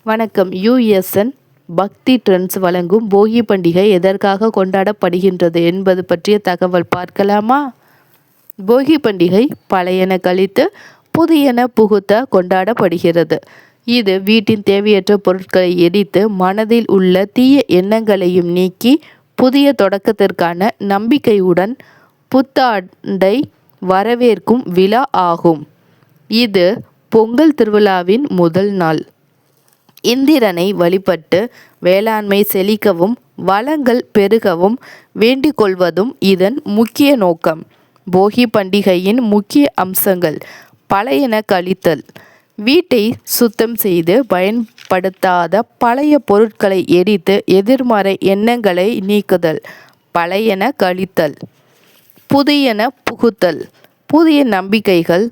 வணக்கம். யுஎஸ்என் பக்தி ட்ரெண்ட்ஸ் வழங்கும் போகி பண்டிகை எதற்காக கொண்டாடப்படுகின்றது என்பது பற்றிய தகவல் பார்க்கலாமா? போகி பண்டிகை பழையன கழித்து புதியன புகுத்த கொண்டாடப்படுகிறது. இது வீட்டின் தேவையற்ற பொருட்களை எரித்து மனதில் உள்ள தீய எண்ணங்களையும் நீக்கி புதிய தொடக்கத்திற்கான நம்பிக்கையுடன் புத்தாண்டை வரவேற்கும் விழா ஆகும். இது பொங்கல் திருவிழாவின் முதல் நாள். இந்திரனை வழிபட்டு வேளாண்மை செழிக்கவும் வளங்கள் பெருகவும் வேண்டிக் கொள்வதும் இதன் முக்கிய நோக்கம். போகி பண்டிகையின் முக்கிய அம்சங்கள்: பழையன கழித்தல், வீட்டை சுத்தம் செய்து பயன்படுத்தாத பழைய பொருட்களை எரித்து எதிர்மறை எண்ணங்களை நீக்குதல். பழையன கழித்தல். புதியன புகுத்தல், புதிய நம்பிக்கைகள்,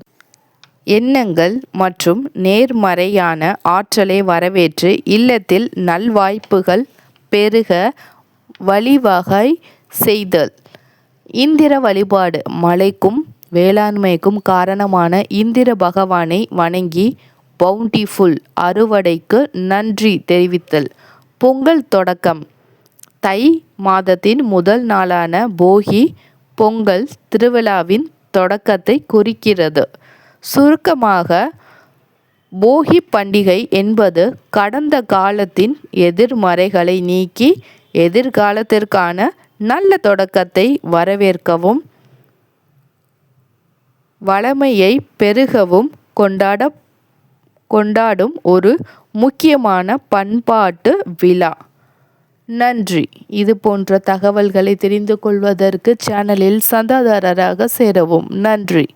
எண்ணங்கள் மற்றும் நேர்மறையான ஆற்றலை வரவேற்று இல்லத்தில் நல்வாய்ப்புகள் பெருக வழிவகை செய்தல். இந்திர வழிபாடு: மழைக்கும் வேளாண்மைக்கும் காரணமான இந்திர பகவானை வணங்கி பவுண்டிஃபுல் அறுவடைக்கு நன்றி தெரிவித்தல். பொங்கல் தொடக்கம்: தை மாதத்தின் முதல் நாளான போகி பொங்கல் திருவிழாவின் தொடக்கத்தை குறிக்கிறது. சுருக்கமாக, போகி பண்டிகை என்பது கடந்த காலத்தின் எதிர்மறைகளை நீக்கி எதிர்காலத்திற்கான நல்ல தொடக்கத்தை வரவேற்கவும் வளமையை பெருகவும் கொண்டாடும் ஒரு முக்கியமான பண்பாட்டு விழா. நன்றி. இது போன்ற தகவல்களை தெரிந்து கொள்வதற்கு சேனலில் சந்தாதாரராக சேரவும். நன்றி.